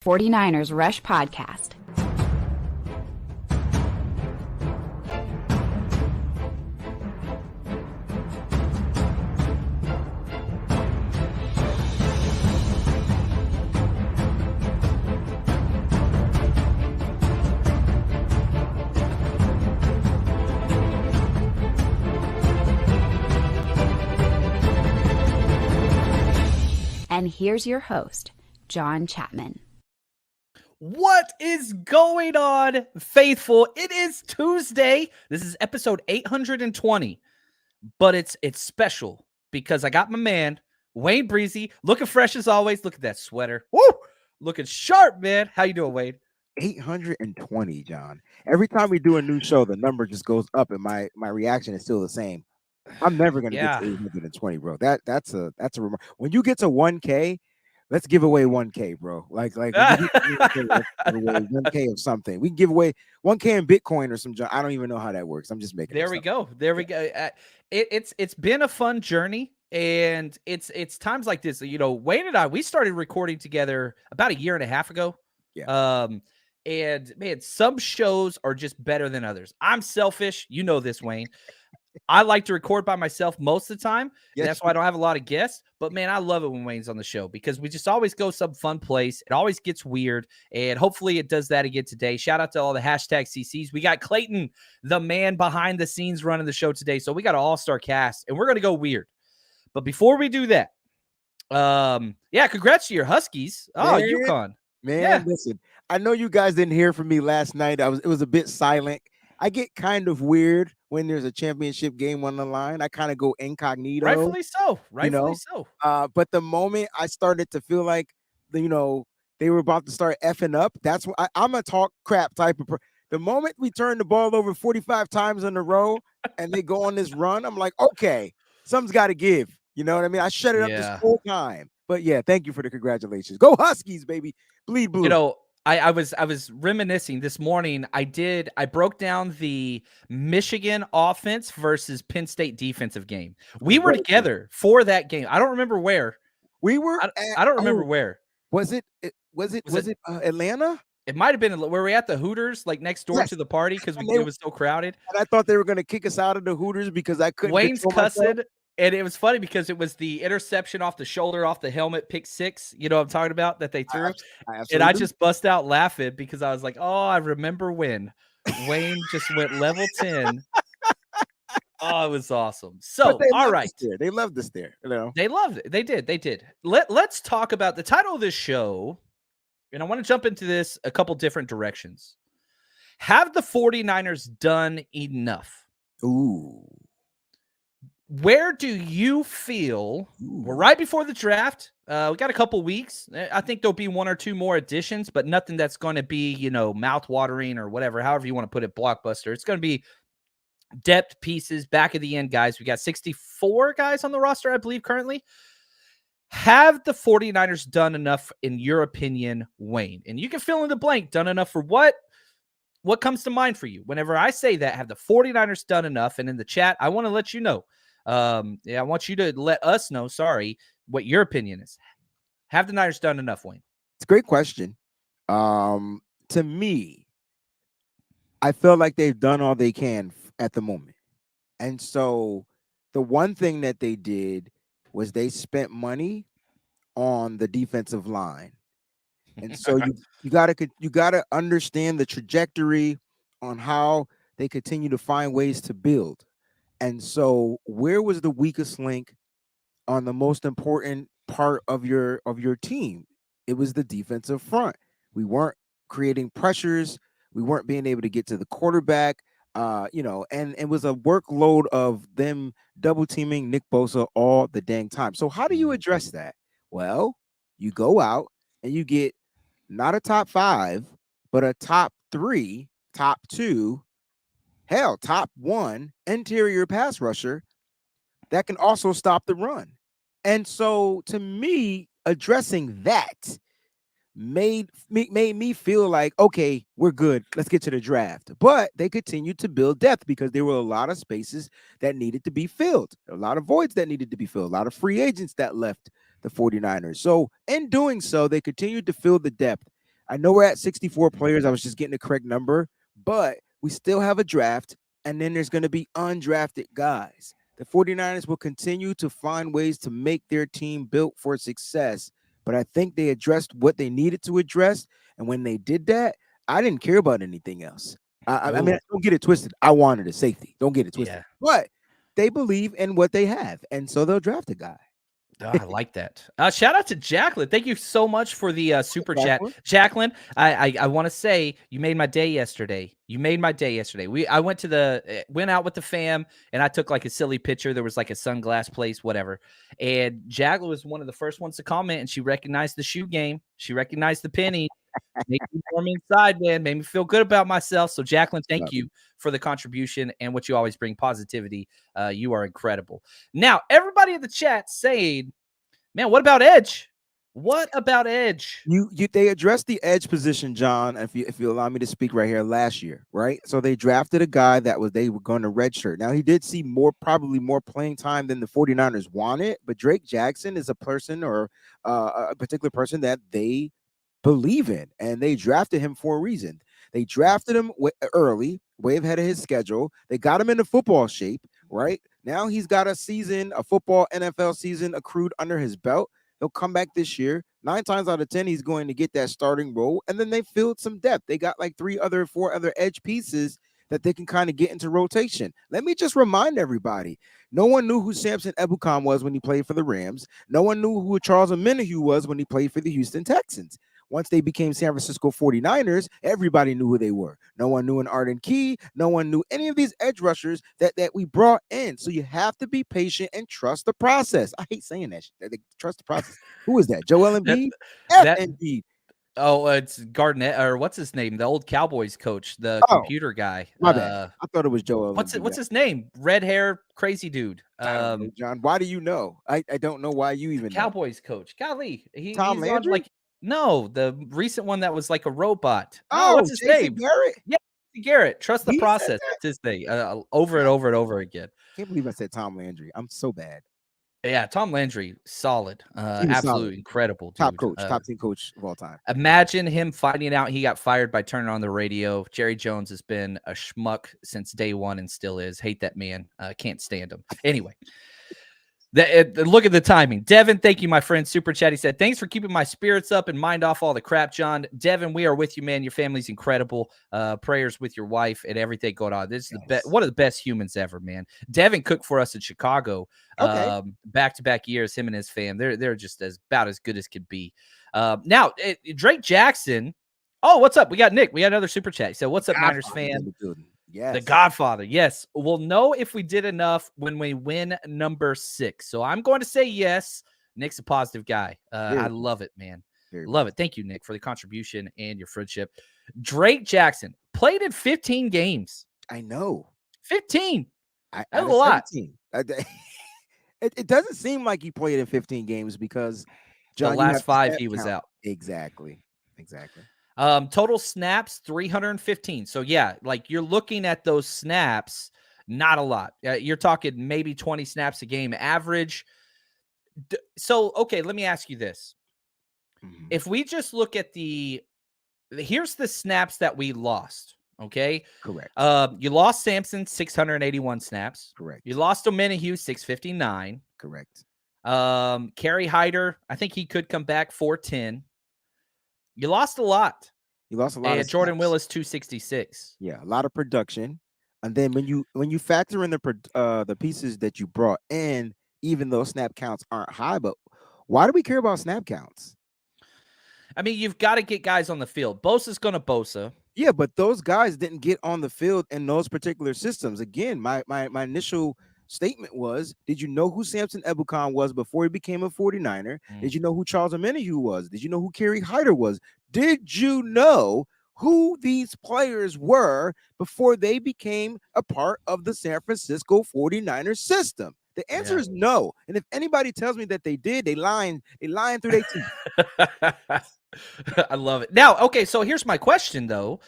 49ers Rush Podcast. And here's your host, John Chapman. What is going on, faithful? It is Tuesday. This is episode 820, but it's special because I got my man, Wayne Breezy, looking fresh as always. Look at that sweater. Woo! Looking sharp, man. How you doing, Wayne? 820, John. Every time we do a new show, the number just goes up, and my reaction is still the same. I'm never gonna get to 820, bro. That's a when you get to 1K, let's give away 1K, bro. Like when you get to 1K, let's give away 1K of something. We can give away 1K in Bitcoin or some. I don't even know how that works. I'm just making. There we go. There we go. It's been a fun journey, and it's times like this. You know, Wayne and I, we started recording together about a year and a half ago. Yeah. And man, some shows are just better than others. I'm selfish. You know this, Wayne. I like to record by myself most of the time. Yes. That's why I don't have a lot of guests. But, man, I love it when Wayne's on the show because we just always go some fun place. It always gets weird, and hopefully it does that again today. Shout out to all the hashtag CCs. We got Clayton, the man behind the scenes, running the show today. So we got an all-star cast, and we're going to go weird. But before we do that, congrats to your Huskies. Oh, UConn. Man, listen, I know you guys didn't hear from me last night. It was a bit silent. I get kind of weird when there's a championship game on the line. I kind of go incognito. Rightfully so. But the moment I started to feel like, they were about to start effing up, that's what I'm a talk crap type of person. The moment we turn the ball over 45 times in a row and they go on this run, I'm like, okay, something's got to give. You know what I mean? I shut it up this whole time. But yeah, thank you for the congratulations. Go Huskies, baby. Bleed blue. You know, I was reminiscing this morning. I broke down the Michigan offense versus Penn State defensive game. We were together for that game. I don't remember where. We were. I don't remember where. Was it Atlanta? It might have been where we at the Hooters, like next door to the party because it was so crowded. And I thought they were going to kick us out of the Hooters because I couldn't. Wayne's cussing. And it was funny because it was the interception off the shoulder, off the helmet, pick six, you know what I'm talking about, that they threw. And I just bust out laughing because I was like, oh, I remember when Wayne just went level 10. Oh, it was awesome. So, all right. They loved us there. You know? They loved it. They did. Let's talk about the title of this show. And I want to jump into this a couple different directions. Have the 49ers done enough? Ooh. Where do you feel we're right before the draft? We got a couple weeks. I think there'll be one or two more additions, but nothing that's going to be, mouth-watering or whatever, however you want to put it, blockbuster. It's going to be depth pieces, back of the end guys. We got 64 guys on the roster, I believe, currently. Have the 49ers done enough, in your opinion, Wayne? And you can fill in the blank. Done enough for what? What comes to mind for you? Whenever I say that, have the 49ers done enough? And in the chat, I want to let you know. I want you to let us know, what your opinion is. Have the Niners done enough, Wayne? It's a great question. To me, I feel like they've done all they can at the moment. And so the one thing that they did was they spent money on the defensive line. And so you gotta understand the trajectory on how they continue to find ways to build. And so where was the weakest link on the most important part of your team? It was the defensive front. We weren't creating pressures. We weren't being able to get to the quarterback, and it was a workload of them double teaming Nick Bosa all the dang time. So how do you address that? Well, you go out and you get not a top 5, but a top 3, top 2, hell, top 1 interior pass rusher that can also stop the run. And so to me, addressing that made me feel like, okay, we're good. Let's get to the draft. But they continued to build depth because there were a lot of spaces that needed to be filled, a lot of voids that needed to be filled, a lot of free agents that left the 49ers. So in doing so, they continued to fill the depth. I know we're at 64 players. I was just getting the correct number, but we still have a draft, and then there's going to be undrafted guys. The 49ers will continue to find ways to make their team built for success, but I think they addressed what they needed to address, and when they did that, I didn't care about anything else. I mean, don't get it twisted. I wanted a safety. Don't get it twisted. Yeah. But they believe in what they have, and so they'll draft a guy. Oh, I like that. Shout out to Jacqueline. Thank you so much for the super chat. Jacqueline. I want to say you made my day yesterday. I went out with the fam, and I took like a silly picture. There was like a sunglass place, whatever. And Jacqueline was one of the first ones to comment, and she recognized the shoe game. She recognized the penny. Made me warm inside, man. Made me feel good about myself. So, Jacqueline, thank you for the contribution and what you always bring, positivity. You are incredible. Now, everybody in the chat saying, man, what about edge? What about edge? They addressed the edge position, John, if you allow me to speak right here, last year, right? So they drafted a guy they were going to redshirt. Now, he did see probably more playing time than the 49ers wanted, but Drake Jackson is a person or a particular person that they believe in, and they drafted him for a reason. They drafted him early, way ahead of his schedule. They got him into football shape, right? Now he's got a football NFL season accrued under his belt. He'll come back this year. 9 times out of 10, he's going to get that starting role. And then they filled some depth. They got like 4 other edge pieces that they can kind of get into rotation. Let me just remind everybody, no one knew who Samson Ebukam was when he played for the Rams. No one knew who Charles Omenihu was when he played for the Houston Texans. Once they became San Francisco 49ers, everybody knew who they were. No one knew an Arden Key. No one knew any of these edge rushers that we brought in. So you have to be patient and trust the process. I hate saying that. Trust the process. Who is that? Joel Embiid? Embiid. Oh, it's Garnett, or what's his name? The old Cowboys coach, the computer guy. My bad. I thought it was Joel. What's his name? Red hair, crazy dude. John, why do you know? I don't know why you even Cowboys coach. Golly, Tom Landry? No, the recent one that was like a robot. What's his name? Garrett. Yeah, Garrett. Trust the process. That's his thing. Over and over again. Can't believe I said Tom Landry. I'm so bad. Yeah, Tom Landry, solid, absolutely incredible, dude. Top coach, top team coach of all time. Imagine him finding out he got fired by turning on the radio. Jerry Jones has been a schmuck since day one and still is. Hate that man. Can't stand him. Anyway. Look at the timing. Devin, thank you, my friend. Super chat. He said, thanks for keeping my spirits up and mind off all the crap, John. Devin, we are with you, man. Your family's incredible. Prayers with your wife and everything going on. This is one of the best humans ever, man. Devin cooked for us in Chicago back-to-back years, him and his fam. They're just about as good as could be. Now, Drake Jackson. Oh, what's up? We got Nick. We got another super chat. So what's up, Niners fan? Yes. The Godfather. Yes. We'll know if we did enough when we win number 6. So I'm going to say yes. Nick's a positive guy. I love it, man. Love it. Thank you, Nick, for the contribution and your friendship. Drake Jackson played in 15 games. I know. 15. That's a lot. It doesn't seem like he played in 15 games because John, the last 5 he was out. Exactly. Total snaps, 315. So, yeah, like you're looking at those snaps, not a lot. You're talking maybe 20 snaps a game average. So, okay, let me ask you this. Mm-hmm. If we just look at here's the snaps that we lost, okay? Correct. You lost Sampson, 681 snaps. Correct. You lost Omenihu, 659. Correct. Kerry Hyder, I think he could come back, 410. You lost a lot. And Jordan Willis, 266. Yeah, a lot of production. And then when you factor in the pieces that you brought in, even though snap counts aren't high, but why do we care about snap counts? I mean, you've got to get guys on the field. Bosa's going to Bosa. Yeah, but those guys didn't get on the field in those particular systems. Again, my initial statement was, did you know who Samson Ebukam was before he became a 49er? Did you know who Charles Omenihu was? Did you know who Kerry Hyder was? Did you know who these players were before they became a part of the San Francisco 49ers system? The answer is no. And if anybody tells me that they did, they lying through their teeth. I love it. Now, okay, so here's my question though.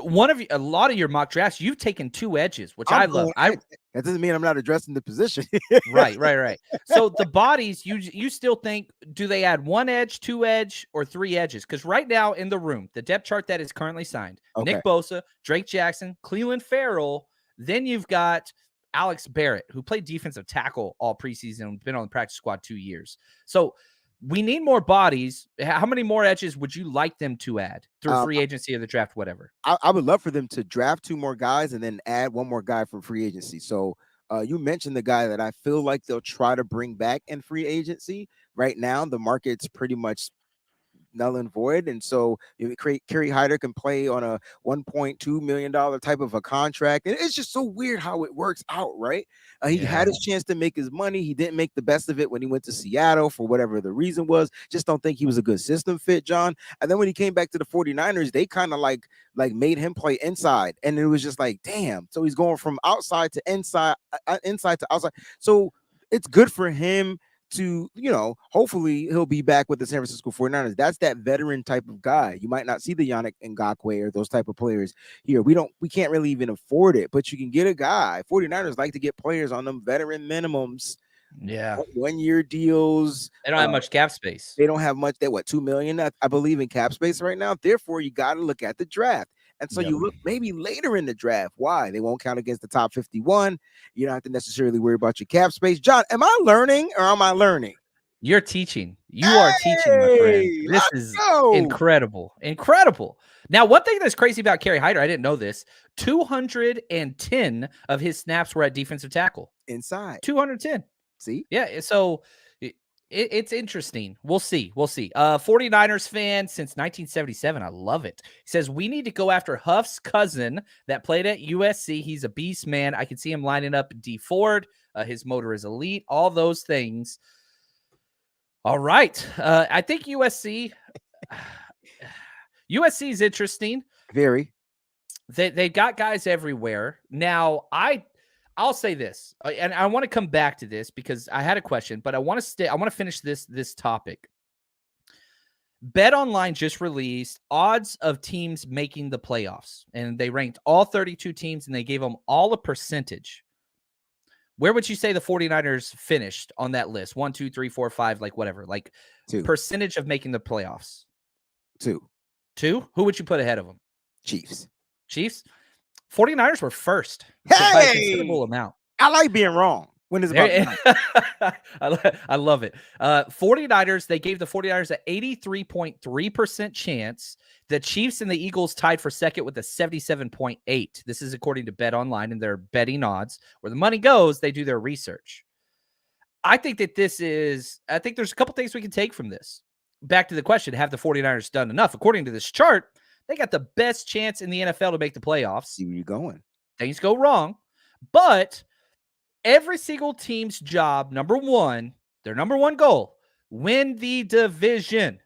A lot of your mock drafts, you've taken 2 edges, which I love. That doesn't mean I'm not addressing the position. Right. So the bodies, you still think, do they add 1 edge, 2 edge, or 3 edges? Because right now in the room, the depth chart that is currently signed, Okay. Nick Bosa, Drake Jackson, Cleveland Farrell, then you've got Alex Barrett, who played defensive tackle all preseason and been on the practice squad 2 years. So we need more bodies. How many more edges would you like them to add through free agency or the draft, whatever? I would love for them to draft 2 more guys and then add 1 more guy for free agency. So you mentioned the guy that I feel like they'll try to bring back in free agency. Right now, the market's pretty much null and void, and so Kerry Hyder can play on a $1.2 million type of a contract, and it's just so weird how it works out, right? He had his chance to make his money. He didn't make the best of it when he went to Seattle for whatever the reason was. Just don't think he was a good system fit, John. And then when he came back to the 49ers, they kind of like made him play inside, and it was just like, damn. So he's going from outside to inside, inside to outside. So it's good for him to, hopefully he'll be back with the San Francisco 49ers. That's that veteran type of guy. You might not see the Yannick Ngakoue or those type of players here. We can't really even afford it, but you can get a guy. 49ers like to get players on them veteran minimums. Yeah. 1-year deals. They don't have much cap space. They don't have much. They $2 million, I believe, in cap space right now. Therefore, you got to look at the draft. And so you look maybe later in the draft. Why? They won't count against the top 51. You don't have to necessarily worry about your cap space. John, am I learning or am I learning? You're teaching. You are teaching, my friend. This is incredible. Incredible. Now, one thing that's crazy about Kerry Hyder, I didn't know this, 210 of his snaps were at defensive tackle. Inside. 210. See? Yeah, so it's interesting. We'll see. 49ers fan since 1977. I love it. He says, we need to go after Huff's cousin that played at USC. He's a beast, man. I can see him lining up D Ford. His motor is elite. All those things. All right. I think USC is interesting. Very. They got guys everywhere. Now, I'll say this, and I want to come back to this because I had a question, but I want to finish this topic. BetOnline just released odds of teams making the playoffs, and they ranked all 32 teams, and they gave them all a percentage. Where would you say the 49ers finished on that list? 1, 2, 3, 4, 5, like whatever, like 2. Percentage of making the playoffs? 2. Who would you put ahead of them? Chiefs. 49ers were first. Hey! By a considerable amount. I like being wrong. When is about I love it. 49ers, they gave the 49ers an 83.3% chance. The Chiefs and the Eagles tied for second with a 77.8. This is according to BetOnline and their betting odds. Where the money goes, they do their research. I think that there's a couple things we can take from this. Back to the question, have the 49ers done enough? According to this chart, they got the best chance in the NFL to make the playoffs. See where you're going. Things go wrong, but every single team's job, their number one goal, win the division.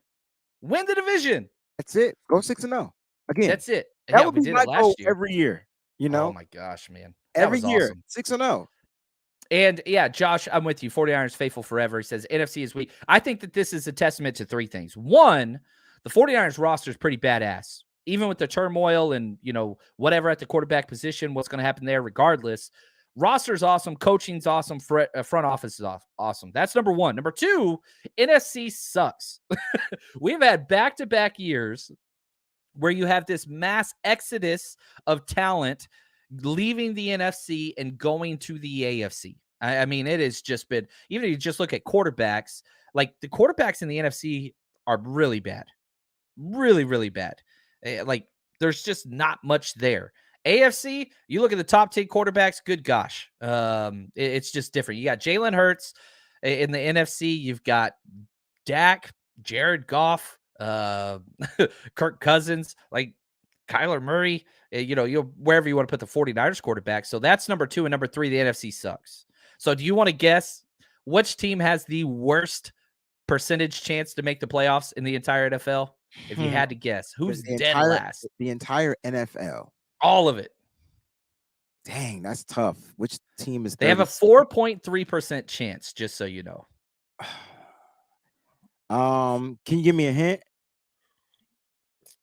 Win the division. That's it. Go 6-0. Again. That's it. That would be my goal every year. Oh my gosh, man. Every year. Awesome. 6-0. And yeah, Josh, I'm with you. 49ers faithful forever. He says NFC is weak. I think that this is a testament to 3 things. One, the 49ers roster is pretty badass. Even with the turmoil and, whatever at the quarterback position, what's going to happen there regardless. Roster's awesome. Coaching's awesome. Front office is awesome. That's number 1. Number 2, NFC sucks. We've had back-to-back years where you have this mass exodus of talent leaving the NFC and going to the AFC. I mean, it has just been, even if you just look at quarterbacks, like the quarterbacks in the NFC are really bad. Really, really bad. Like there's just not much there. AFC, you look at the top 10 quarterbacks, good gosh. It's just different. You got Jalen Hurts. In the NFC, you've got Dak, Jared Goff, Kirk Cousins, like Kyler Murray, wherever you want to put the 49ers quarterback. So that's number 2. And number 3, the NFC sucks. So do you want to guess which team has the worst percentage chance to make the playoffs in the entire NFL? If you had to guess, who's dead last? The entire NFL. All of it. Dang, that's tough. Which team is? They have a 4.3% chance, just so you know. Can you give me a hint?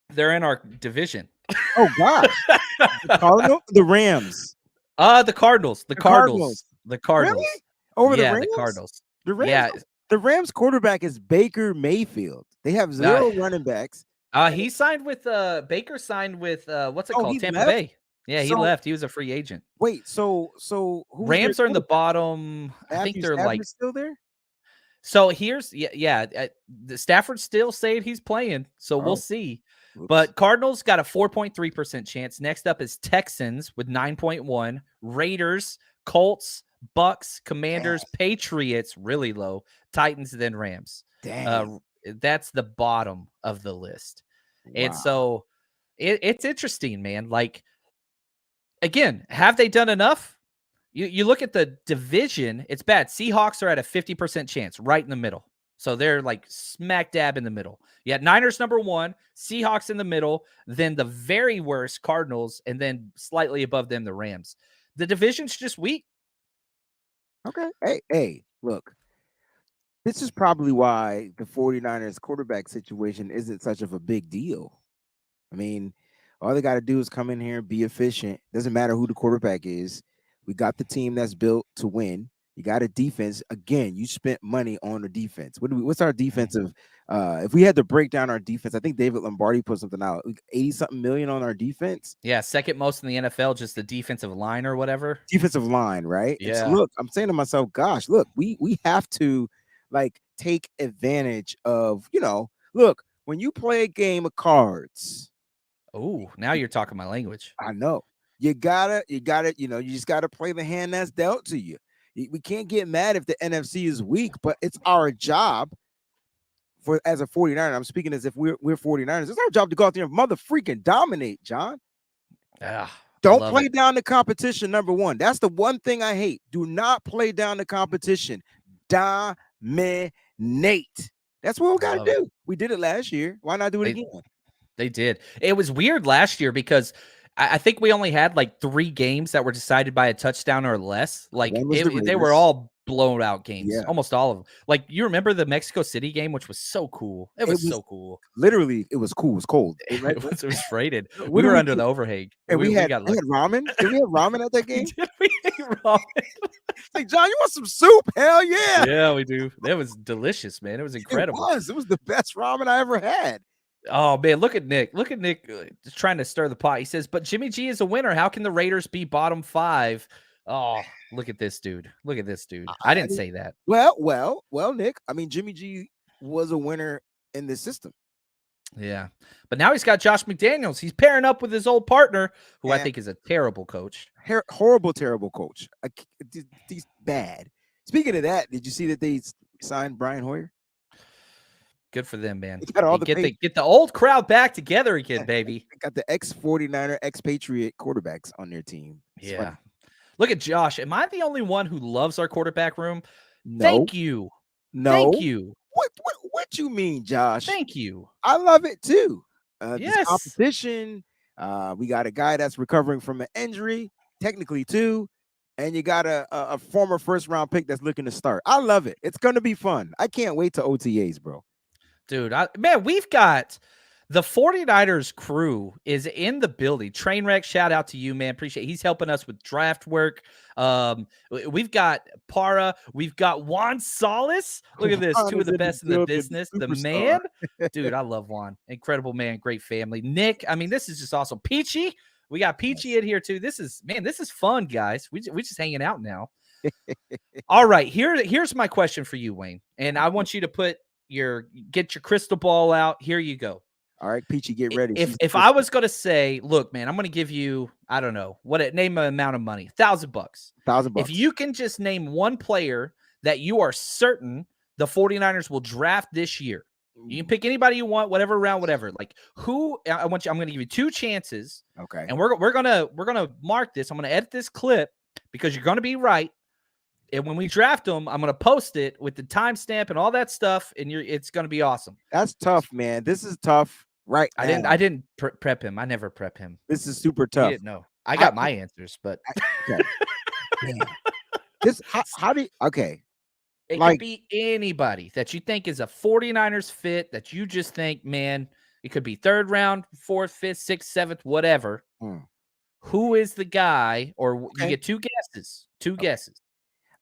They're in our division. Oh God. The Rams. The Cardinals. The Cardinals. The Cardinals. Really? Over the Yeah, the Rams? Cardinals. The Rams. Yeah. The Rams quarterback is Baker Mayfield. They have 0 running backs. He signed with Baker signed with what's it called? He Tampa left? Bay. Yeah, he So- left. He was a free agent. Wait, so who's Rams their are in the quarterback? bottom. I think Matthew they're like Stafford's still there? so here's the Stafford's still saying he's playing, so we'll Oh, see. oops. But Cardinals got a 4.3% chance. Next up is Texans with 9.1, Raiders, Colts, Bucks, Commanders, Patriots, really low, Titans, then Rams. Dang. That's the bottom of the list. And Wow. so it's interesting, man. Like, again, have they done enough? You look at the division, it's bad. Seahawks are at a 50% chance, right in the middle. So they're like smack dab in the middle. You had Niners number 1, Seahawks in the middle, then the very worst Cardinals, and then slightly above them, the Rams. The division's just weak. Okay. Hey, look. This is probably why the 49ers quarterback situation isn't such of a big deal. I mean, all they got to do is come in here and be efficient. Doesn't matter who the quarterback is. We got the team that's built to win. You got a defense. Again, you spent money on the defense. What's our defensive? If we had to break down our defense, I think David Lombardi put something out, 80-something million on our defense. Yeah, second most in the NFL, just the defensive line or whatever. Defensive line, right? Yeah. So look, I'm saying to myself, gosh, look, we have to like take advantage of, look, when you play a game of cards. Oh, now you're talking my language. I know. You gotta, you just gotta play the hand that's dealt to you. We can't get mad if the NFC is weak, but it's our job as a 49er. I'm speaking as if we're 49ers. It's our job to go out there and mother freaking dominate, John. Don't play down the competition, number one. That's the one thing I hate. Do not play down the competition. Dominate. That's what we got to do. We did it last year. Why not do it again? They did. It was weird last year because I think we only had like 3 games that were decided by a touchdown or less. Like they were all blown out games, almost all of them. Like, you remember the Mexico City game, which was so cool. It was so cool. Literally, it was cool. It was cold. It was freighted. We were under the overhang. And we had ramen. Did we have ramen at that game? Did we eat ramen? Like, John, you want some soup? Hell yeah. Yeah, we do. That was delicious, man. It was incredible. It was the best ramen I ever had. Oh, man, look at Nick. Look at Nick just trying to stir the pot. He says, but Jimmy G is a winner. How can the Raiders be bottom 5? Oh, look at this dude. Look at this dude. I didn't say that. Well, Nick. I mean, Jimmy G was a winner in this system. Yeah. But now he's got Josh McDaniels. He's pairing up with his old partner, who I think is a terrible coach. Horrible, terrible coach. He's bad. Speaking of that, did you see that they signed Brian Hoyer? Good for them, man. Get the old crowd back together again, baby. They got the ex-49er, ex-Patriot quarterbacks on their team. It's funny. Look at Josh. Am I the only one who loves our quarterback room? No. Thank you. No. Thank you. What you mean, Josh? Thank you. I love it too. Yes. This competition. We got a guy that's recovering from an injury, technically too. And you got a former first-round pick that's looking to start. I love it. It's going to be fun. I can't wait to OTAs, bro. Dude, man, we've got the 49ers crew is in the building. Trainwreck, shout out to you, man. Appreciate it. He's helping us with draft work. We've got Para. We've got Juan Solis. Look at this. 2 of the best in the business. The man. Dude, I love Juan. Incredible man. Great family. Nick, I mean, this is just awesome. Peachy. We got Peachy in here too. This is fun, guys. We just hanging out now. All right. Here's my question for you, Wayne. And I want you to get your crystal ball out. Here you go. All right, Peachy, get ready. If I was going to say, look, man, I'm going to give you, I don't know, name an amount of money, $1,000. $1,000. If you can just name one player that you are certain the 49ers will draft this year, you can pick anybody you want, whatever round, whatever. Like, who I'm going to give you 2 chances. Okay. And we're gonna mark this. I'm gonna edit this clip because you're gonna be right. And when we draft them, I'm going to post it with the timestamp and all that stuff, and it's going to be awesome. That's tough, man. This is tough, right? I didn't prep him. I never prep him. This is super tough. He didn't know. I got my answers, but okay. Okay. It could be anybody that you think is a 49ers fit that you just think, man, it could be 3rd round, 4th, 5th, 6th, 7th, whatever. who is the guy, or you Okay. get two guesses. Two guesses.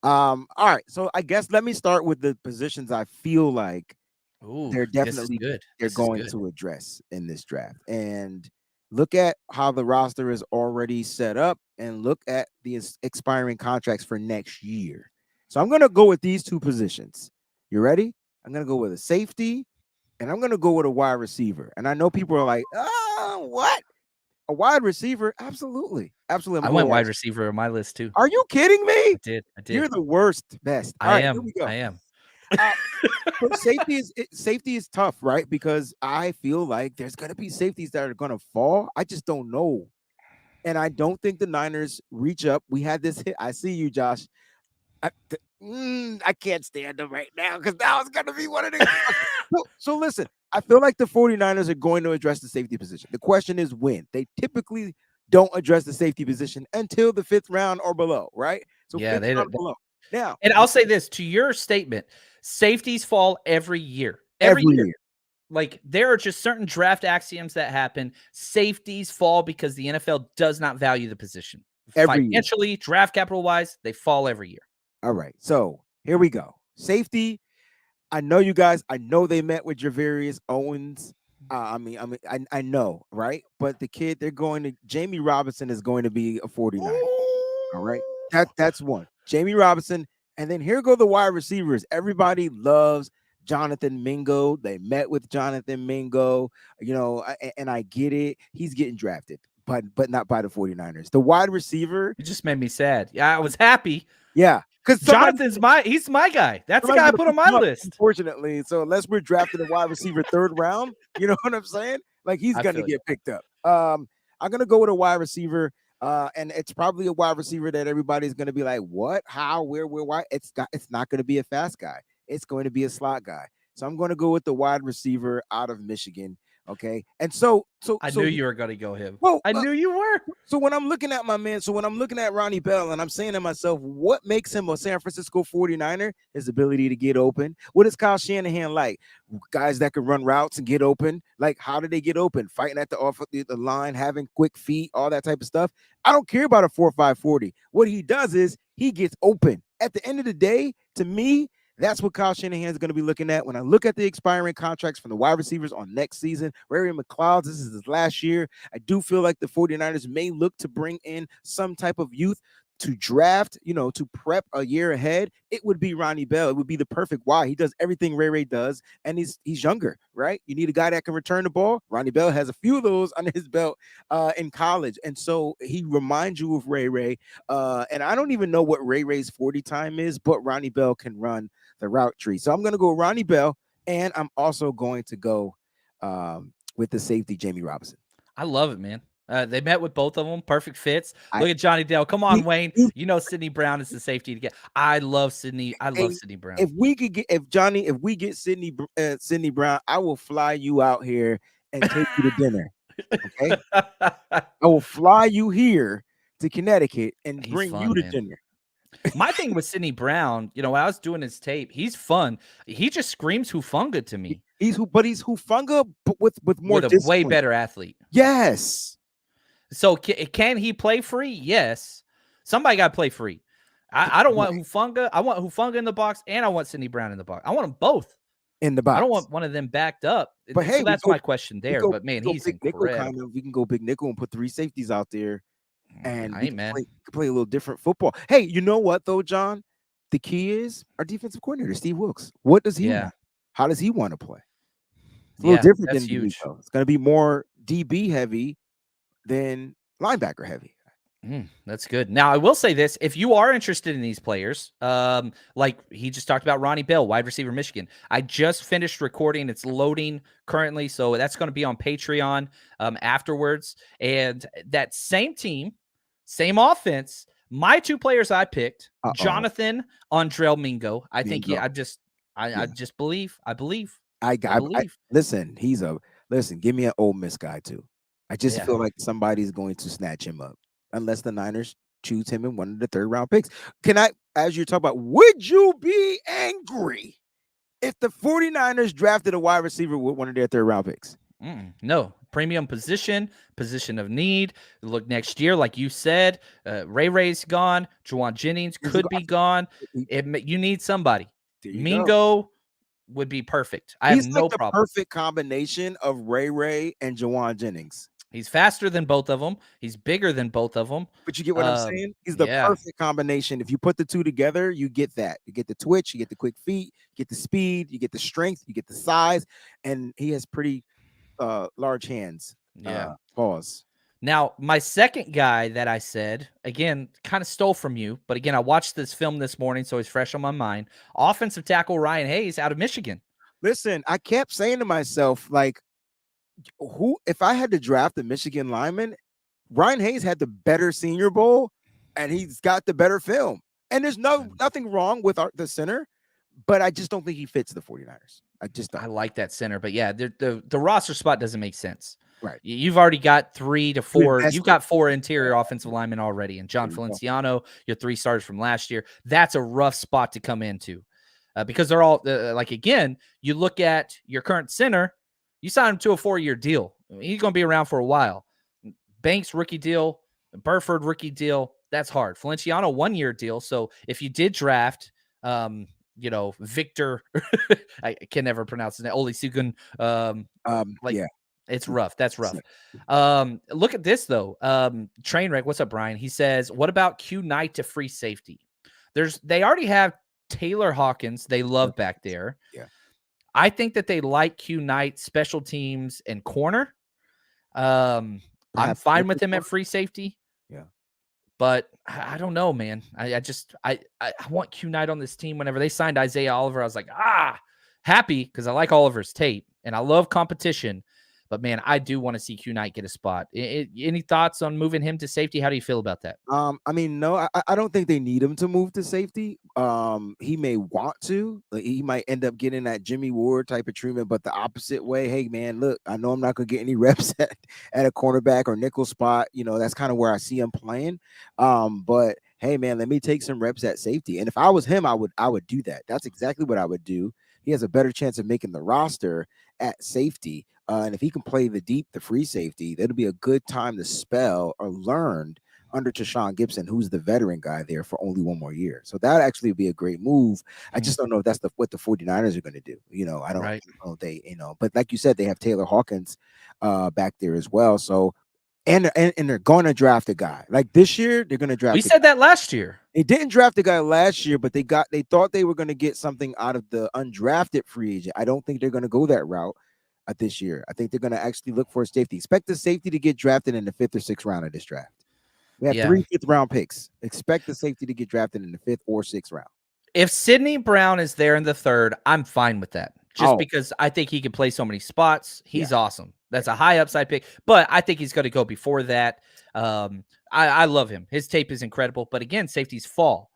All right. So I guess let me start with the positions I feel like Ooh, they're this is definitely good. they're This is going good. to address in this draft. And look at how the roster is already set up and look at the expiring contracts for next year. So I'm going to go with these two positions. You ready? I'm going to go with a safety and I'm going to go with a wide receiver. And I know people are like, "Oh, what? A wide receiver?" Absolutely. Absolutely. I I'm went going wide receiver on my list too. Are you kidding me? I did. You're the worst best. All I right, here am. we go. I am. Uh, so safety is tough, right? Because I feel like there's gonna be safeties that are gonna fall. I just don't know, and I don't think the Niners reach up. We had this hit. I see you, Josh. I can't stand them right now because now it's gonna be one of the. Okay. So listen, I feel like the 49ers are going to address the safety position. The question is when. They typically don't address the safety position until the 5th round or below, right? So Yeah, 5th they round don't. below. Now, And I'll say this to your statement: safeties fall every year. Every every year. year. Like, there are just certain draft axioms that happen. Safeties fall because the NFL does not value the position. Every year. Financially, draft capital wise, they fall every year. All right. So here we go. Safety. I know you guys. I know they met with Javarius Owens. I know, right? But the kid, they're going to Jamie Robinson is going to be a 49. All right. That's one. Jamie Robinson. And then here go the wide receivers. Everybody loves Jonathan Mingo. They met with Jonathan Mingo, and I get it. He's getting drafted, but not by the 49ers. The wide receiver. It just made me sad. Yeah, I was happy. Yeah. Because He's my guy. That's the guy I somebody's put gonna on my pick him up, list. unfortunately. So unless we're drafting a wide receiver 3rd round, you know what I'm saying? Like he's I gonna feel you. get picked up. I'm gonna go with a wide receiver. And it's probably a wide receiver that everybody's gonna be like, what, how, where, why? It's not gonna be a fast guy, it's going to be a slot guy. So I'm gonna go with the wide receiver out of Michigan. Okay. And so I knew you were gonna go him. well, I knew you were. so when I'm looking at my man, so when I'm looking at Ronnie Bell and I'm saying to myself, what makes him a San Francisco 49er? His ability to get open. What is Kyle Shanahan like? Guys that can run routes and get open. Like, how do they get open? Fighting at the line, having quick feet, all that type of stuff. I don't care about a 4.5 40. What he does is he gets open. At the end of the day, to me, that's what Kyle Shanahan is going to be looking at. When I look at the expiring contracts from the wide receivers on next season, Ray McLeod, this is his last year. I do feel like the 49ers may look to bring in some type of youth to draft, to prep a year ahead. It would be Ronnie Bell. It would be the perfect why. He does everything Ray does, and he's younger, right? You need a guy that can return the ball. Ronnie Bell has a few of those under his belt in college, and so he reminds you of Ray. And I don't even know what Ray's 40 time is, but Ronnie Bell can run the route tree. So I'm going to go Ronnie Bell, and I'm also going to go with the safety Jamie Robinson. I love it, man. They met with both of them. Perfect fits. Look at Johnny Dale. Come on, Wayne. You know Sidney Brown is the safety to get. I love Sidney. I love Sidney Brown. If we get Sidney Brown, I will fly you out here and take you to dinner. Okay. I will fly you here to Connecticut and bring you to dinner. My thing with Sidney Brown, when I was doing his tape, he's fun. He just screams Hufanga to me. He's Hufanga, but with more with a discipline. way better athlete. Yes. So can he play free? Yes. Somebody got to play free. I don't want Hufanga. I want Hufanga in the box, and I want Sidney Brown in the box. I want them both in the box. I don't want one of them backed up. But hey, so that's my question there. But man, he's incredible. We can go big nickel and put 3 safeties out there, and I ain't mad. Play a little different football. Hey, you know what though, John? The key is our defensive coordinator, Steve Wilkes. What does he want? How does he want to play? It's a little different than huge. It's going to be more DB heavy than linebacker heavy. That's good. Now, I will say this. If you are interested in these players, like he just talked about Ronnie Bell, wide receiver, Michigan. I just finished recording. It's loading currently. So that's going to be on Patreon afterwards. And that same team, same offense, my 2 players I picked, Jonathan Andrell Mingo. I think I just believe. I believe. Listen, give me an Ole Miss guy too. I just feel like somebody's going to snatch him up unless the Niners choose him in one of the 3rd round picks. As you're talking about, would you be angry if the 49ers drafted a wide receiver with one of their 3rd round picks? No, premium position of need. Look next year, like you said, Ray's gone. Juwan Jennings could be gone. You need somebody. Mingo would be perfect. I have no problem. He's the perfect combination of Ray and Juwan Jennings. He's faster than both of them. He's bigger than both of them. But you get what I'm saying? He's the perfect combination. If you put the two together, you get that. You get the twitch, you get the quick feet, you get the speed, you get the strength, you get the size, and he has pretty large hands. Yeah. Pause. Now, my second guy that I said, again, kind of stole from you, but again, I watched this film this morning, so it's fresh on my mind. Offensive tackle Ryan Hayes out of Michigan. Listen, I kept saying to myself, like, if I had to draft a Michigan lineman, Ryan Hayes had the better Senior Bowl, and he's got the better film. And there's nothing wrong with the center, but I just don't think he fits the 49ers. I like that center, but yeah, the roster spot doesn't make sense. Right. You've already got 3 to 4. You've got 4 interior offensive linemen already, and John Feliciano, your 3 starters from last year. That's a rough spot to come into because they're all again, you look at your current center, you sign him to a 4-year deal. He's going to be around for a while. Banks rookie deal, Burford rookie deal. That's hard. Feliciano 1-year deal. So if you did draft, Victor, I can never pronounce his name. Olisukun. It's rough. That's rough. Look at this though. Trainwreck. What's up, Brian? He says, "What about Q Knight to free safety?" They already have Taylor Hawkins. They love back there. Yeah. I think that they like Q Knight, special teams, and corner. I'm fine with him at free safety. Yeah. But I don't know, man. I want Q Knight on this team. Whenever they signed Isaiah Oliver, I was like, happy because I like Oliver's tape and I love competition. But man, I do want to see Q Knight get a spot. Any thoughts on moving him to safety? How do you feel about that? No, I don't think they need him to move to safety. He may want to. He might end up getting that Jimmy Ward type of treatment, but the opposite way. Hey, man, look, I know I'm not going to get any reps at a cornerback or nickel spot. That's kind of where I see him playing. But hey, man, let me take some reps at safety. And if I was him, I would do that. That's exactly what I would do. He has a better chance of making the roster at safety. And if he can play the free safety, that'll be a good time to spell or learn under Tashawn Gibson, who's the veteran guy there for only 1 more year. So that actually would be a great move. I just don't know if that's what the 49ers are going to do. I don't know but like you said, they have Taylor Hawkins back there as well. So, and they're going to draft a guy like this year. They're going to draft. We said that last year. They didn't draft a guy last year, but they thought they were going to get something out of the undrafted free agent. I don't think they're going to go that route this year. I think they're going to actually look for a safety. Expect the safety to get drafted in the 5th or 6th round of this draft. We have 3 5th-round picks. Expect the safety to get drafted in the 5th or 6th round. If Sidney Brown is there in the 3rd, I'm fine with that. Just because I think he can play so many spots. He's awesome. That's a high upside pick, but I think he's going to go before that. I love him. His tape is incredible, but again, safeties fall.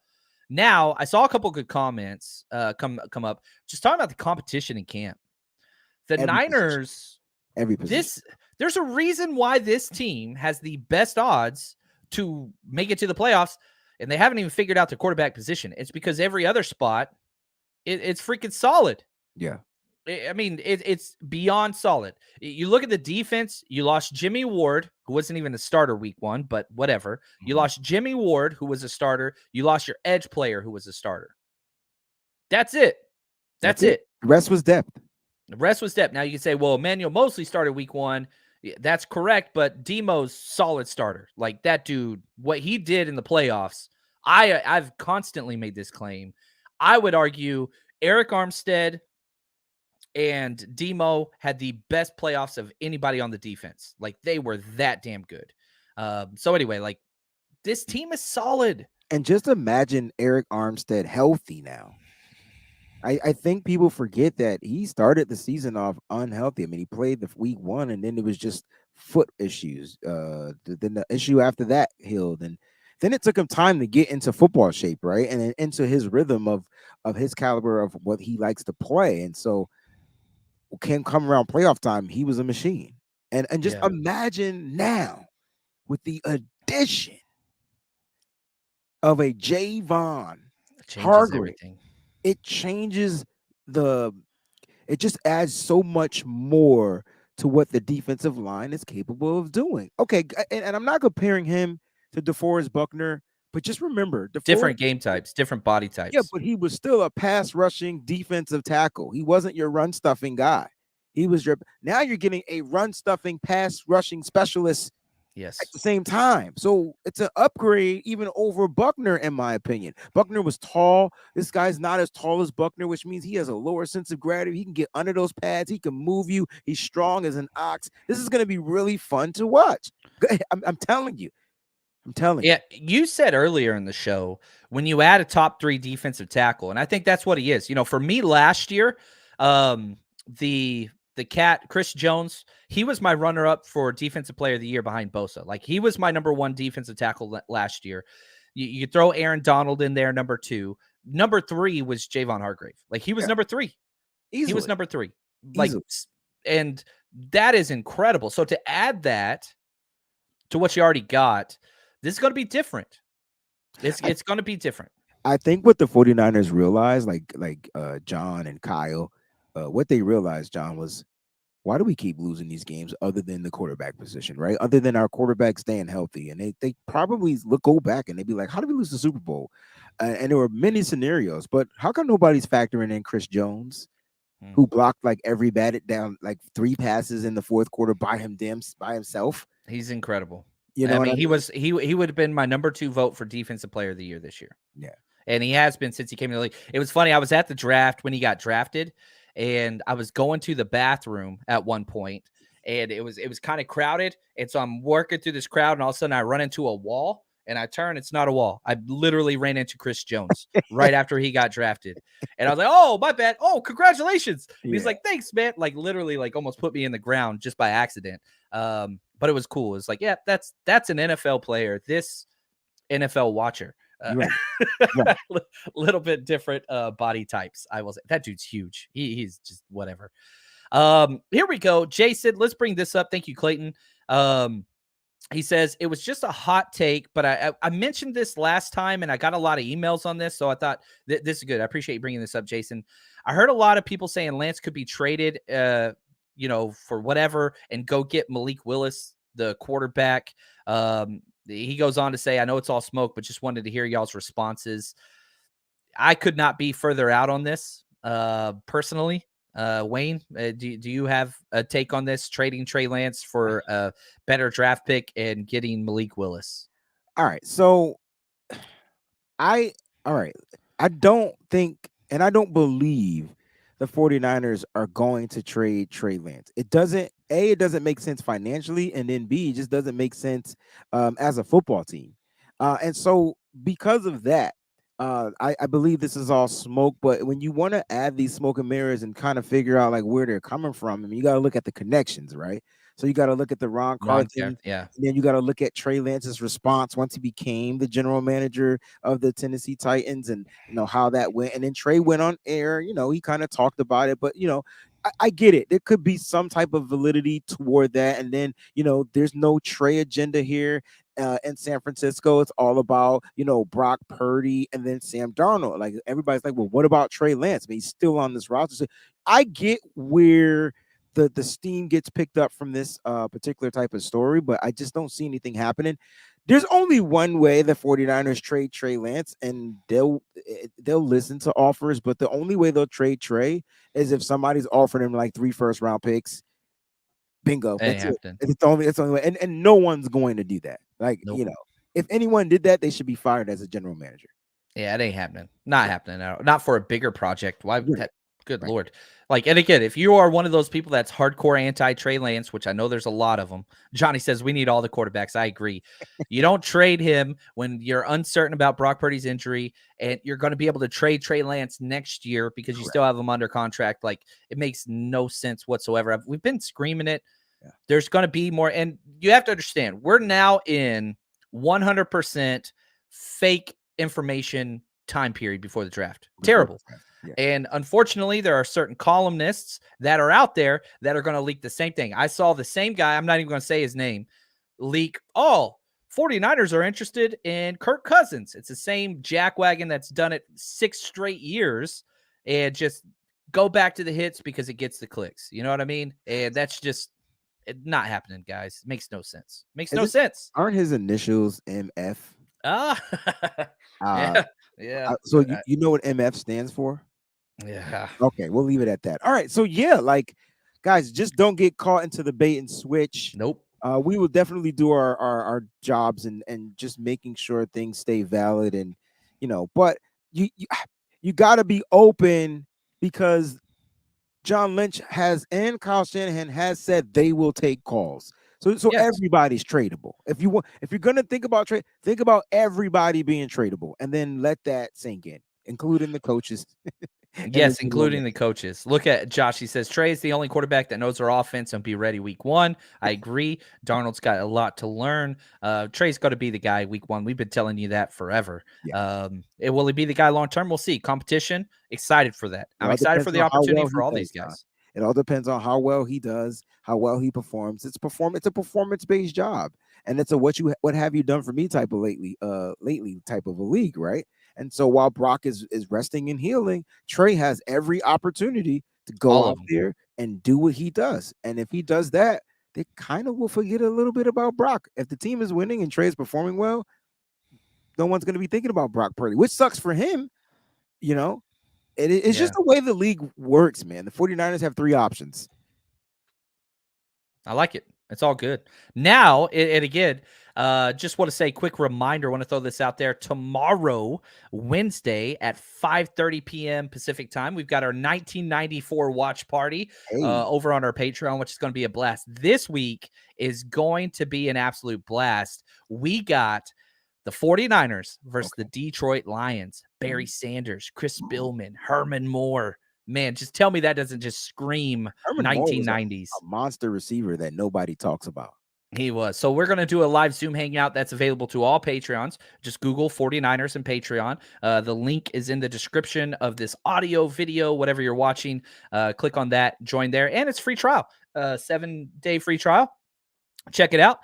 Now, I saw a couple good comments come up just talking about the competition in camp. The Niners, there's a reason why this team has the best odds to make it to the playoffs, and they haven't even figured out the quarterback position. It's because every other spot, it's freaking solid. Yeah. I mean, it's beyond solid. You look at the defense, you lost Jimmy Ward, who wasn't even a starter week 1, but whatever. You lost Jimmy Ward, who was a starter. You lost your edge player, who was a starter. That's it. That's it. The rest was depth. The rest was depth. Now you can say, well, Emmanuel Mosley started week 1. That's correct, but Demo's solid starter. Like that dude, what he did in the playoffs, I've constantly made this claim. I would argue Eric Armstead and Demo had the best playoffs of anybody on the defense. Like they were that damn good. So anyway, like this team is solid. And just imagine Eric Armstead healthy now. I think people forget that he started the season off unhealthy. I mean, he played the week 1 and then it was just foot issues. Then the issue after that healed. And then it took him time to get into football shape, right? And then into his rhythm of his caliber of what he likes to play. And so can come around playoff time, he was a machine. And just imagine now with the addition of a Javon Hargrave. It changes it just adds so much more to what the defensive line is capable of doing. Okay, and I'm not comparing him to DeForest Buckner, but just remember, DeForest, Different game types, different body yeah, types. but he was still a pass rushing defensive tackle. He wasn't your run stuffing guy. He was your. Now you're getting a run stuffing pass rushing specialist Yes. at the same time. So it's an upgrade even over Buckner, in my opinion. Buckner was tall. This guy's not as tall as Buckner, which means he has a lower sense of gravity. He can get under those pads. He can move you. He's strong as an ox. This is going to be really fun to watch. I'm telling you. I'm telling you. Yeah, you said earlier in the show when you add a top 3 defensive tackle, and I think that's what he is. You know, for me last year, the cat Chris Jones, he was my runner-up for defensive player of the year behind Bosa. Like he was my number 1 defensive tackle last year. You throw Aaron Donald in there, number 2. Number 3 was Javon Hargrave. Like he was number 3. Easily. He was number 3. Like, Easily. and that is incredible. So to add that to what you already got, this is going to be different. It's going to be different. I think what the 49ers realized, like John and Kyle, what they realized, John, was why do we keep losing these games other than the quarterback position, right? Other than our quarterback staying healthy. And they probably go back and they'd be like, how did we lose the Super Bowl? And there were many scenarios, but how come nobody's factoring in Chris Jones, who blocked like every batted down, like 3 passes in the fourth quarter by himself? He's incredible. You know, I mean, he would have been my number 2 vote for defensive player of the year this year. Yeah. And he has been since he came in the league. It was funny. I was at the draft when he got drafted, and I was going to the bathroom at one point, and it was kind of crowded. And so I'm working through this crowd, and all of a sudden I run into a wall, and I turn. It's not a wall. I literally ran into Chris Jones right after he got drafted. And I was like, oh, my bad. Oh, congratulations. Yeah. He's like, thanks, man. Like literally like almost put me in the ground just by accident. But it was cool. It's like, yeah, that's an NFL player. This NFL watcher. Right. Little bit different body types. I will say that dude's huge. He's just whatever. Here we go. Jason, let's bring this up. Thank you, Clayton. He says it was just a hot take, but I mentioned this last time and I got a lot of emails on this. So I thought this is good. I appreciate you bringing this up, Jason. I heard a lot of people saying Lance could be traded, for whatever and go get Malik Willis, the quarterback. He goes on to say, I know it's all smoke, but just wanted to hear y'all's responses. I could not be further out on this personally. Wayne, do you have a take on this, trading Trey Lance for a better draft pick and getting Malik Willis? All right. So I don't think, and I don't believe the 49ers are going to trade Trey Lance. It doesn't make sense financially, and then B, it just doesn't make sense as a football team. And so because of that, I believe this is all smoke, but when you want to add these smoke and mirrors and kind of figure out like where they're coming from, I mean, you got to look at the connections, right? So you got to look at the Ron Carson, yeah. And then you got to look at Trey Lance's response once he became the general manager of the Tennessee Titans, and how that went. And then Trey went on air, he kind of talked about it, but I get it. There could be some type of validity toward that. And then, there's no Trey agenda here. In San Francisco, it's all about, Brock Purdy and then Sam Darnold. Like everybody's like, well, what about Trey Lance? I mean, he's still on this roster. So I get where the steam gets picked up from this particular type of story, but I just don't see anything happening. There's only one way the 49ers trade Trey Lance, and they'll listen to offers, but the only way they'll trade Trey is if somebody's offering him like 3 first-round picks. Bingo. That's it. It's the only way. And no one's going to do that. Like, nope. If anyone did that, they should be fired as a general manager. Yeah, it ain't happening. Not happening. Not for a bigger project. Why would that? Good Right. Lord. Like, and again, if you are one of those people that's hardcore anti-Trey Lance, which I know there's a lot of them, Johnny says we need all the quarterbacks. I agree. You don't trade him when you're uncertain about Brock Purdy's injury, and you're going to be able to trade Trey Lance next year because you still have him under contract. Like, it makes no sense whatsoever. We've been screaming it. Yeah. There's going to be more, and you have to understand, we're now in 100% fake information time period before the draft. Terrible. Yeah. And unfortunately, there are certain columnists that are out there that are going to leak the same thing. I saw the same guy, I'm not even going to say his name, leak, 49ers are interested in Kirk Cousins. It's the same jackwagon that's done it 6 straight years and just go back to the hits because it gets the clicks. You know what I mean? And that's just Not happening, guys. Makes no sense. Makes Is no it? sense. Aren't his initials MF? Ah, Uh, yeah. so you know what MF stands for? Yeah. Okay, we'll leave it at that. All right. So yeah, like guys, just don't get caught into the bait and switch. Nope. We will definitely do our jobs and just making sure things stay valid and but you got to be open because John Lynch has and Kyle Shanahan has said they will take calls. So Yes. everybody's tradable. If you're gonna think about trade, think about everybody being tradable, and then let that sink in, including the coaches. Yes, including the coaches. Look at Josh. He says Trey is the only quarterback that knows their offense and be ready week one. I agree. Darnold's got a lot to learn. Trey's got to be the guy week one. We've been telling you that forever. Yeah. Will he be the guy long term? We'll see. Competition. Excited for that. I'm excited for the opportunity for all these guys. It all depends on how well he does, how well he performs. It's a performance-based job, and it's a what have you done for me type of lately type of a league, right? And so while Brock is resting and healing, Trey has every opportunity to go out there and do what he does. And if he does that, they kind of will forget a little bit about Brock. If the team is winning and Trey is performing well, no one's going to be thinking about Brock Purdy, which sucks for him, It's just the way the league works, man. The 49ers have 3 options. I like it. It's all good. Now, and again, just want to say, quick reminder, I want to throw this out there. Tomorrow, Wednesday at 5:30 p.m. Pacific time, we've got our 1994 watch party over on our Patreon, which is going to be a blast. This week is going to be an absolute blast. We got the 49ers versus the Detroit Lions. Barry Sanders, Chris Billman, Herman Moore. Man, just tell me that doesn't just scream Herman 1990s. A monster receiver that nobody talks about. He was. So we're going to do a live Zoom hangout that's available to all Patreons. Just Google 49ers and Patreon. The link is in the description of this audio, video, whatever you're watching. Click on that, join there, and it's free trial. 7-day free trial. Check it out.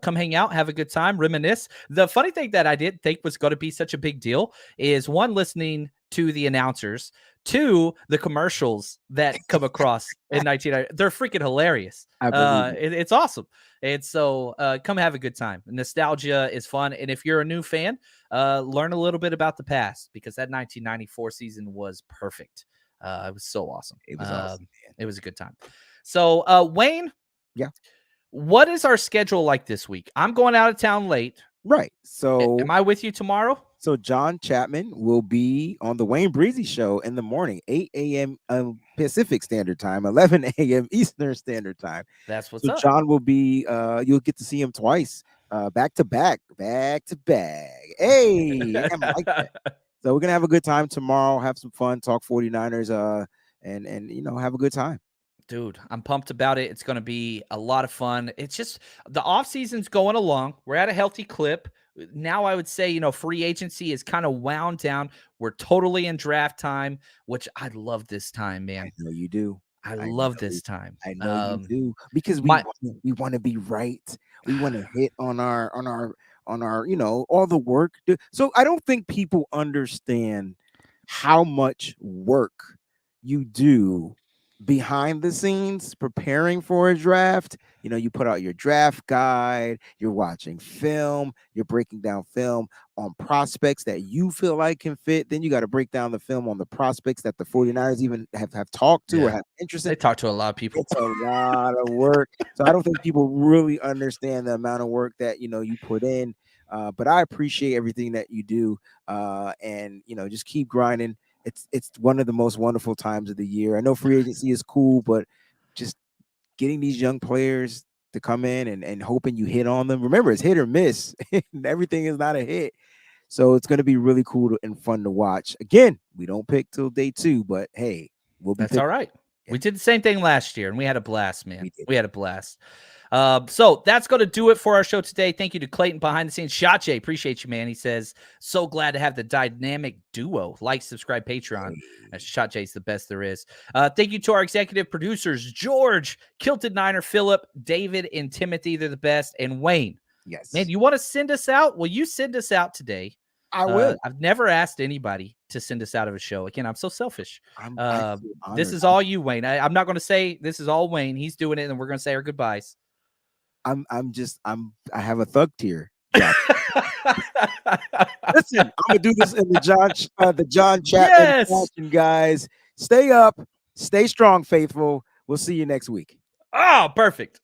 Come hang out, have a good time, reminisce. The funny thing that I didn't think was going to be such a big deal is, one, listening to the announcers, 2, the commercials that come across in 1990. They're freaking hilarious. It's awesome. And so come have a good time. Nostalgia is fun. And if you're a new fan, learn a little bit about the past, because that 1994 season was perfect. It was so awesome. It was awesome. It was a good time. So Wayne. Yeah. What is our schedule like this week? I'm going out of town late. Right. So am I with you tomorrow? So John Chapman will be on the Wayne Breezy Show in the morning, 8 a.m. Pacific Standard Time, 11 a.m. Eastern Standard Time. That's what's up. John will be, you'll get to see him twice, back to back. Hey, I like that. So we're going to have a good time tomorrow, have some fun, talk 49ers, and have a good time. Dude, I'm pumped about it. It's going to be a lot of fun. It's just the offseason's going along. We're at a healthy clip. Now I would say, free agency is kind of wound down. We're totally in draft time, which I love this time, man. I know you do. I love this time. I know you do, because we want to be right. We want to hit on our all the work. So I don't think people understand how much work you do behind the scenes preparing for a draft. You put out your draft guide, you're watching film, you're breaking down film on prospects that you feel like can fit. Then you got to break down the film on the prospects that the 49ers even have talked to or have interest in. They talk to a lot of people. It's a lot of work. So I don't think people really understand the amount of work that you put in. But I appreciate everything that you do. And just keep grinding. It's one of the most wonderful times of the year. I know free agency is cool, but just getting these young players to come in and hoping you hit on them. Remember, it's hit or miss. Everything is not a hit. So it's going to be really cool and fun to watch. Again, we don't pick till day 2, but hey, we'll be. That's all right. Yeah. We did the same thing last year, and we had a blast, man. We had a blast. So that's going to do it for our show today. Thank you to Clayton behind the scenes. Shotjay, appreciate you, man. He says, so glad to have the dynamic duo. Like, subscribe, Patreon. Shotjay's the best there is. Thank you to our executive producers, George, Kilted Niner, Philip, David, and Timothy. They're the best. And Wayne. Yes. Man, you want to send us out? Will you send us out today? I will. I've never asked anybody to send us out of a show. Again, I'm so selfish. I feel This honored. is all you, Wayne. I'm not going to say this is all Wayne. He's doing it, and we're going to say our goodbyes. I have a thug tier. Listen, I'm gonna do this in the John Chapman Yes. fashion, guys. Stay up, stay strong, faithful. We'll see you next week. Oh, perfect.